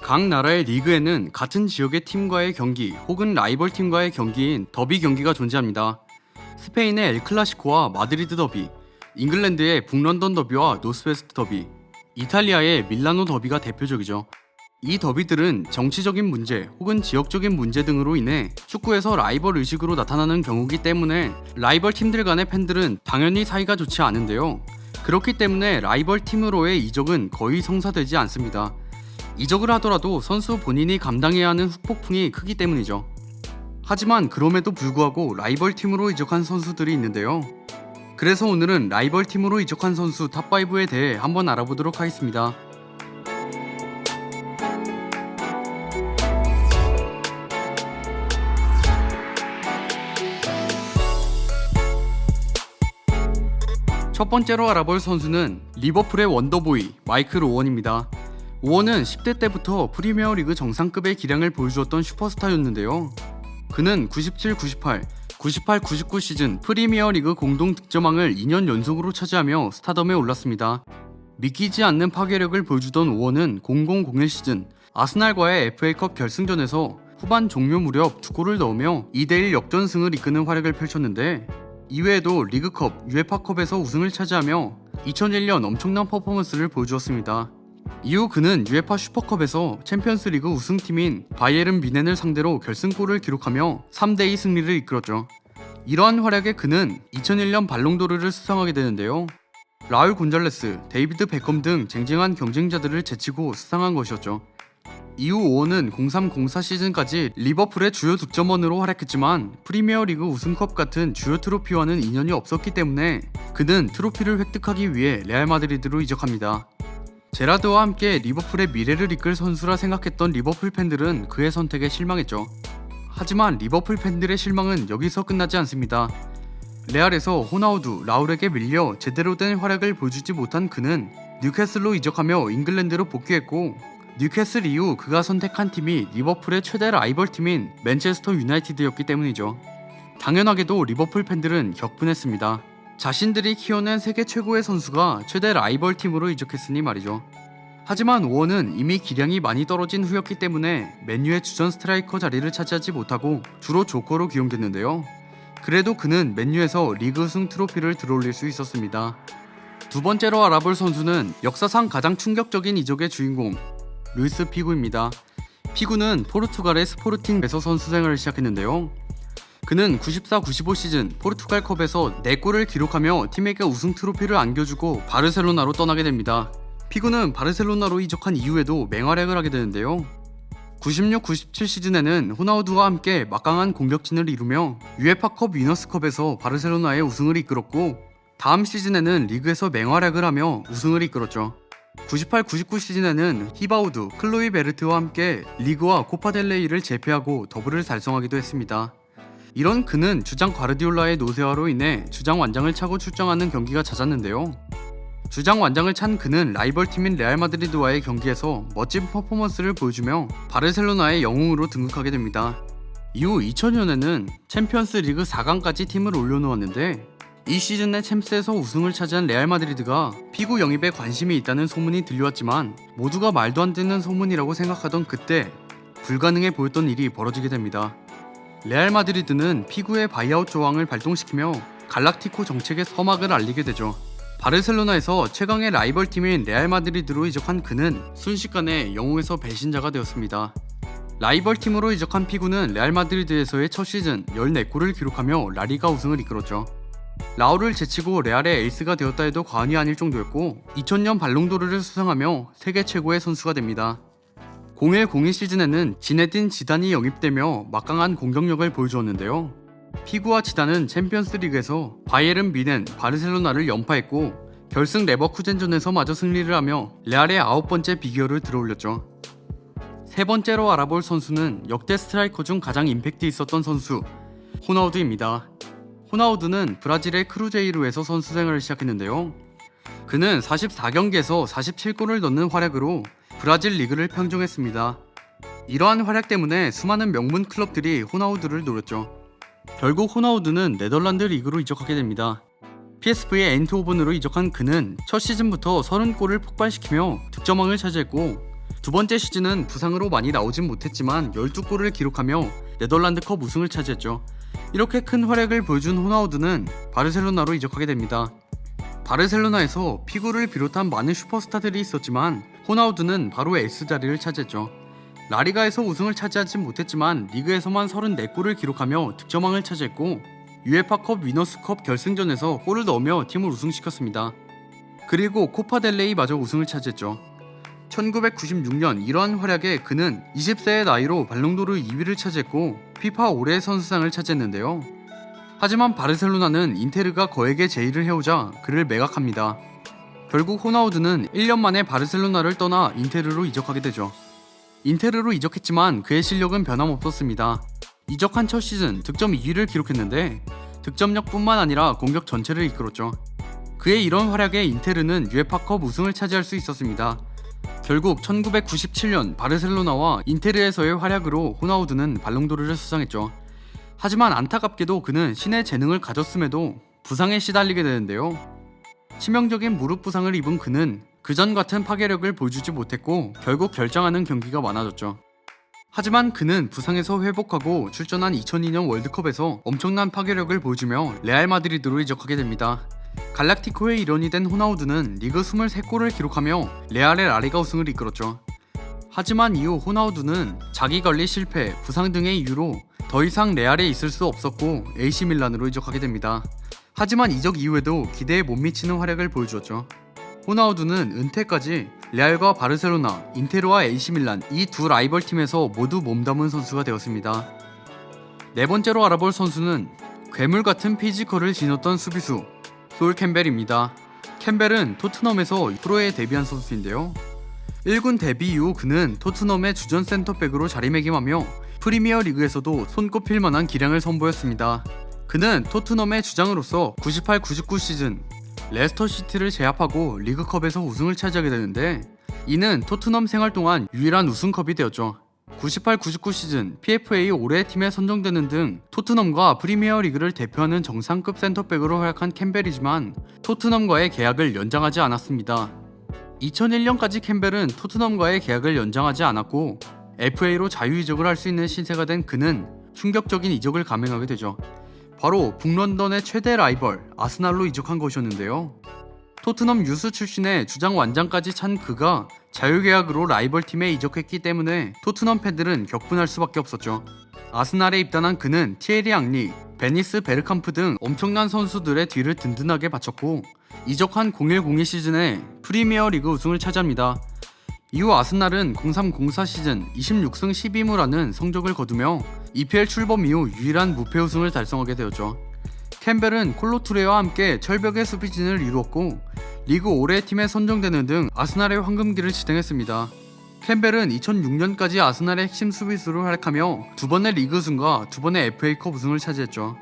각 나라의 리그에는 같은 지역의 팀과의 경기 혹은 라이벌 팀과의 경기인 더비 경기가 존재합니다. 스페인의 엘클라시코와 마드리드 더비, 잉글랜드의 북런던 더비와 노스웨스트 더비, 이탈리아의 밀라노 더비가 대표적이죠. 이 더비들은 정치적인 문제 혹은 지역적인 문제 등으로 인해 축구에서 라이벌 의식으로 나타나는 경우이기 때문에 라이벌 팀들 간의 팬들은 당연히 사이가 좋지 않은데요. 그렇기 때문에 라이벌 팀으로의 이적은 거의 성사되지 않습니다. 이적을 하더라도 선수 본인이 감당해야 하는 후폭풍이 크기 때문이죠. 하지만 그럼에도 불구하고 라이벌 팀으로 이적한 선수들이 있는데요. 그래서 오늘은 라이벌 팀으로 이적한 선수 탑5에 대해 한번 알아보도록 하겠습니다. 첫 번째로 알아볼 선수는 리버풀의 원더보이 마이클 오원입니다. 오원은 10대 때부터 프리미어리그 정상급의 기량을 보여주었던 슈퍼스타였는데요. 그는 97-98, 98-99 시즌 프리미어리그 공동 득점왕을 2년 연속으로 차지하며 스타덤에 올랐습니다. 믿기지 않는 파괴력을 보여주던 오원은 00-01 시즌 아스날과의 FA컵 결승전에서 후반 종료 무렵 2골을 넣으며 2대1 역전승을 이끄는 활약을 펼쳤는데, 이외에도 리그컵, UEFA컵에서 우승을 차지하며 2001년 엄청난 퍼포먼스를 보여주었습니다. 이후 그는 UEFA 슈퍼컵에서 챔피언스리그 우승팀인 바이에른 뮌헨을 상대로 결승골을 기록하며 3대2 승리를 이끌었죠. 이러한 활약에 그는 2001년 발롱도르를 수상하게 되는데요. 라울 곤잘레스, 데이비드 베컴 등 쟁쟁한 경쟁자들을 제치고 수상한 것이었죠. 이후 오원은 03-04 시즌까지 리버풀의 주요 득점원으로 활약했지만 프리미어리그 우승컵 같은 주요 트로피와는 인연이 없었기 때문에 그는 트로피를 획득하기 위해 레알 마드리드로 이적합니다. 제라드와 함께 리버풀의 미래를 이끌 선수라 생각했던 리버풀 팬들은 그의 선택에 실망했죠. 하지만 리버풀 팬들의 실망은 여기서 끝나지 않습니다. 레알에서 호나우두, 라울에게 밀려 제대로 된 활약을 보여주지 못한 그는 뉴캐슬로 이적하며 잉글랜드로 복귀했고, 뉴캐슬 이후 그가 선택한 팀이 리버풀의 최대 라이벌 팀인 맨체스터 유나이티드였기 때문이죠. 당연하게도 리버풀 팬들은 격분했습니다. 자신들이 키워낸 세계 최고의 선수가 최대 라이벌 팀으로 이적했으니 말이죠. 하지만 오원은 이미 기량이 많이 떨어진 후였기 때문에 맨유의 주전 스트라이커 자리를 차지하지 못하고 주로 조커로 기용됐는데요. 그래도 그는 맨유에서 리그 우승 트로피를 들어올릴 수 있었습니다. 두 번째로 알아볼 선수는 역사상 가장 충격적인 이적의 주인공, 루이스 피구입니다. 피구는 포르투갈의 스포르팅에서 선수 생활을 시작했는데요. 그는 94-95 시즌 포르투갈컵에서 4골을 기록하며 팀에게 우승 트로피를 안겨주고 바르셀로나로 떠나게 됩니다. 피구는 바르셀로나로 이적한 이후에도 맹활약을 하게 되는데요. 96-97 시즌에는 호나우두와 함께 막강한 공격진을 이루며 UEFA컵 위너스컵에서 바르셀로나의 우승을 이끌었고, 다음 시즌에는 리그에서 맹활약을 하며 우승을 이끌었죠. 98-99 시즌에는 히바우두, 클로이 베르트와 함께 리그와 코파델레이를 제패하고 더블을 달성하기도 했습니다. 이런 그는 주장 과르디올라의 노쇠화로 인해 주장 완장을 차고 출장하는 경기가 잦았는데요. 주장 완장을 찬 그는 라이벌 팀인 레알 마드리드와의 경기에서 멋진 퍼포먼스를 보여주며 바르셀로나의 영웅으로 등극하게 됩니다. 이후 2000년에는 챔피언스 리그 4강까지 팀을 올려놓았는데, 이 시즌에 챔스에서 우승을 차지한 레알 마드리드가 피구 영입에 관심이 있다는 소문이 들려왔지만 모두가 말도 안 되는 소문이라고 생각하던 그때 불가능해 보였던 일이 벌어지게 됩니다. 레알 마드리드는 피구의 바이아웃 조항을 발동시키며 갈락티코 정책의 서막을 알리게 되죠. 바르셀로나에서 최강의 라이벌 팀인 레알 마드리드로 이적한 그는 순식간에 영웅에서 배신자가 되었습니다. 라이벌 팀으로 이적한 피구는 레알 마드리드에서의 첫 시즌 14골을 기록하며 라리가 우승을 이끌었죠. 라울을 제치고 레알의 에이스가 되었다 해도 과언이 아닐 정도였고, 2000년 발롱도르를 수상하며 세계 최고의 선수가 됩니다. 01-02 시즌에는 지네딘 지단이 영입되며 막강한 공격력을 보여주었는데요. 피구와 지단은 챔피언스 리그에서 바이에른 뮌헨, 바르셀로나를 연파했고, 결승 레버쿠젠전에서 마저 승리를 하며 레알의 9번째 비기어를 들어올렸죠. 세 번째로 알아볼 선수는 역대 스트라이커 중 가장 임팩트 있었던 선수, 호나우두입니다. 호나우두는 브라질의 크루제이루에서 선수 생활을 시작했는데요. 그는 44경기에서 47골을 넣는 활약으로 브라질 리그를 평정했습니다. 이러한 활약 때문에 수많은 명문 클럽들이 호나우두를 노렸죠. 결국 호나우두는 네덜란드 리그로 이적하게 됩니다. PSV의 엔트호븐으로 이적한 그는 첫 시즌부터 30골을 폭발시키며 득점왕을 차지했고, 두 번째 시즌은 부상으로 많이 나오진 못했지만 12골을 기록하며 네덜란드컵 우승을 차지했죠. 이렇게 큰 활약을 보여준 호나우두는 바르셀로나로 이적하게 됩니다. 바르셀로나에서 피구를 비롯한 많은 슈퍼스타들이 있었지만 호나우두는 바로 에이스 자리를 차지했죠. 라리가에서 우승을 차지하진 못했지만 리그에서만 34골을 기록하며 득점왕을 차지했고 유에파컵 위너스컵 결승전에서 골을 넣으며 팀을 우승시켰습니다. 그리고 코파델레이마저 우승을 차지했죠. 1996년 이러한 활약에 그는 20세의 나이로 발롱도르 2위를 차지했고 피파 올해의 선수상을 차지했는데요. 하지만 바르셀로나는 인테르가 거액의 제의를 해오자 그를 매각합니다. 결국 호나우두는 1년 만에 바르셀로나를 떠나 인테르로 이적하게 되죠. 인테르로 이적했지만 그의 실력은 변함없었습니다. 이적한 첫 시즌 득점 2위를 기록했는데 득점력뿐만 아니라 공격 전체를 이끌었죠. 그의 이런 활약에 인테르는 유에파컵 우승을 차지할 수 있었습니다. 결국 1997년 바르셀로나와 인테르에서의 활약으로 호나우두는 발롱도르를 수상했죠. 하지만 안타깝게도 그는 신의 재능을 가졌음에도 부상에 시달리게 되는데요. 치명적인 무릎 부상을 입은 그는 그전 같은 파괴력을 보여주지 못했고 결국 결정하는 경기가 많아졌죠. 하지만 그는 부상에서 회복하고 출전한 2002년 월드컵에서 엄청난 파괴력을 보여주며 레알 마드리드로 이적하게 됩니다. 갈락티코의 일원이 된 호나우두는 리그 23골을 기록하며 레알의 라리가 우승을 이끌었죠. 하지만 이후 호나우두는 자기 관리 실패, 부상 등의 이유로 더 이상 레알에 있을 수 없었고 AC 밀란으로 이적하게 됩니다. 하지만 이적 이후에도 기대에 못 미치는 활약을 보여주었죠. 호나우두는 은퇴까지 레알과 바르셀로나, 인테르와 AC 밀란 이 두 라이벌 팀에서 모두 몸담은 선수가 되었습니다. 네 번째로 알아볼 선수는 괴물 같은 피지컬을 지녔던 수비수 솔 캠벨입니다. 캠벨은 토트넘에서 프로에 데뷔한 선수인데요. 1군 데뷔 이후 그는 토트넘의 주전 센터백으로 자리매김하며 프리미어 리그에서도 손꼽힐 만한 기량을 선보였습니다. 그는 토트넘의 주장으로서 98-99 시즌 레스터 시티를 제압하고 리그컵에서 우승을 차지하게 되는데 이는 토트넘 생활 동안 유일한 우승컵이 되었죠. 98-99 시즌 PFA 올해의 팀에 선정되는 등 토트넘과 프리미어 리그를 대표하는 정상급 센터백으로 활약한 캠벨이지만 토트넘과의 계약을 연장하지 않았습니다. 2001년까지 캠벨은 토트넘과의 계약을 연장하지 않았고 FA로 자유이적을 할 수 있는 신세가 된 그는 충격적인 이적을 감행하게 되죠. 바로 북런던의 최대 라이벌 아스날로 이적한 것이었는데요. 토트넘 유스 출신의 주장 완장까지 찬 그가 자유계약으로 라이벌 팀에 이적했기 때문에 토트넘 팬들은 격분할 수밖에 없었죠. 아스날에 입단한 그는 티에리 앙리, 베니스 베르캄프 등 엄청난 선수들의 뒤를 든든하게 바쳤고 이적한 01-02 시즌에 프리미어 리그 우승을 차지합니다. 이후 아스날은 03-04 시즌 26승 12무라는 성적을 거두며 EPL 출범 이후 유일한 무패 우승을 달성하게 되었죠. 캠벨은 콜로투레와 함께 철벽의 수비진을 이루었고 리그 올해의 팀에 선정되는 등 아스날의 황금기를 지탱했습니다. 캠벨은 2006년까지 아스날의 핵심 수비수로 활약하며 두 번의 리그 우승과 두 번의 FA컵 우승을 차지했죠.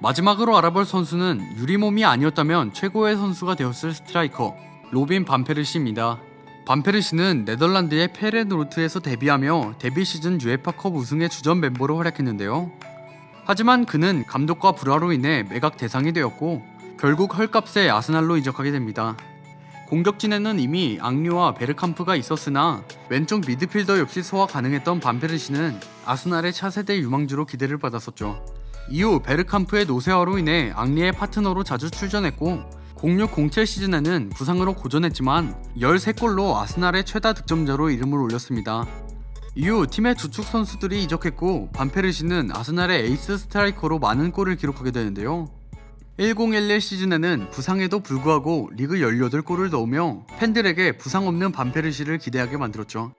마지막으로 알아볼 선수는 유리몸이 아니었다면 최고의 선수가 되었을 스트라이커 로빈 반페르시입니다. 반페르시는 네덜란드의 페레노르트에서 데뷔하며 데뷔 시즌 유에파컵 우승의 주전 멤버로 활약했는데요. 하지만 그는 감독과 불화로 인해 매각 대상이 되었고 결국 헐값에 아스날로 이적하게 됩니다. 공격진에는 이미 앙류와 베르캄프가 있었으나 왼쪽 미드필더 역시 소화 가능했던 반페르시는 아스날의 차세대 유망주로 기대를 받았었죠. 이후 베르캄프의 노쇠화로 인해 앙리의 파트너로 자주 출전했고 06-07 시즌에는 부상으로 고전했지만 13골로 아스날의 최다 득점자로 이름을 올렸습니다. 이후 팀의 주축 선수들이 이적했고 반페르시는 아스날의 에이스 스트라이커로 많은 골을 기록하게 되는데요. 1011 시즌에는 부상에도 불구하고 리그 18골을 넣으며 팬들에게 부상 없는 반페르시를 기대하게 만들었죠.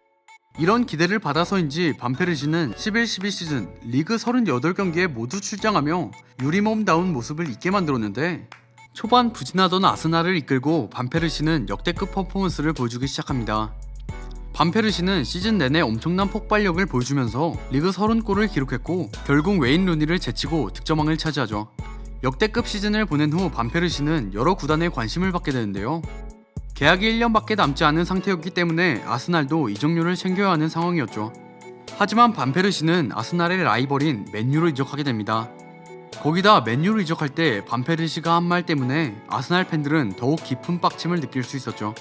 이런 기대를 받아서인지 반페르시는 11-12 시즌 리그 38경기에 모두 출장하며 유리몸다운 모습을 잊게 만들었는데 초반 부진하던 아스날을 이끌고 반페르시는 역대급 퍼포먼스를 보여주기 시작합니다. 반페르시는 시즌 내내 엄청난 폭발력을 보여주면서 리그 30골을 기록했고 결국 웨인 루니를 제치고 득점왕을 차지하죠. 역대급 시즌을 보낸 후 반페르시는 여러 구단의 관심을 받게 되는데요. 계약이 1년밖에 남지 않은 상태였기 때문에 아스날도 이적료를 챙겨야 하는 상황이었죠. 하지만 반페르시는 아스날의 라이벌인 맨유로 이적하게 됩니다. 거기다 맨유로 이적할 때 반페르시가 한 말 때문에 아스날 팬들은 더욱 깊은 빡침을 느낄 수 있었죠.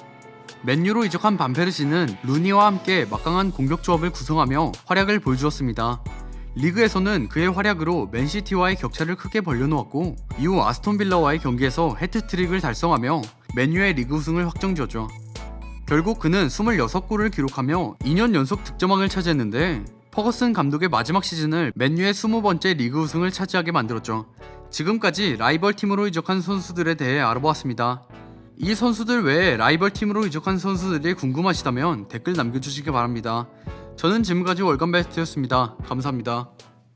맨유로 이적한 반페르시는 루니와 함께 막강한 공격 조합을 구성하며 활약을 보여주었습니다. 리그에서는 그의 활약으로 맨시티와의 격차를 크게 벌려놓았고 이후 아스톤빌라와의 경기에서 해트트릭을 달성하며 맨유의 리그 우승을 확정지었죠. 결국 그는 26골을 기록하며 2년 연속 득점왕을 차지했는데 퍼거슨 감독의 마지막 시즌을 맨유의 20번째 리그 우승을 차지하게 만들었죠. 지금까지 라이벌 팀으로 이적한 선수들에 대해 알아보았습니다. 이 선수들 외에 라이벌 팀으로 이적한 선수들이 궁금하시다면 댓글 남겨주시기 바랍니다. 저는 지금까지 월간 베스트였습니다. 감사합니다.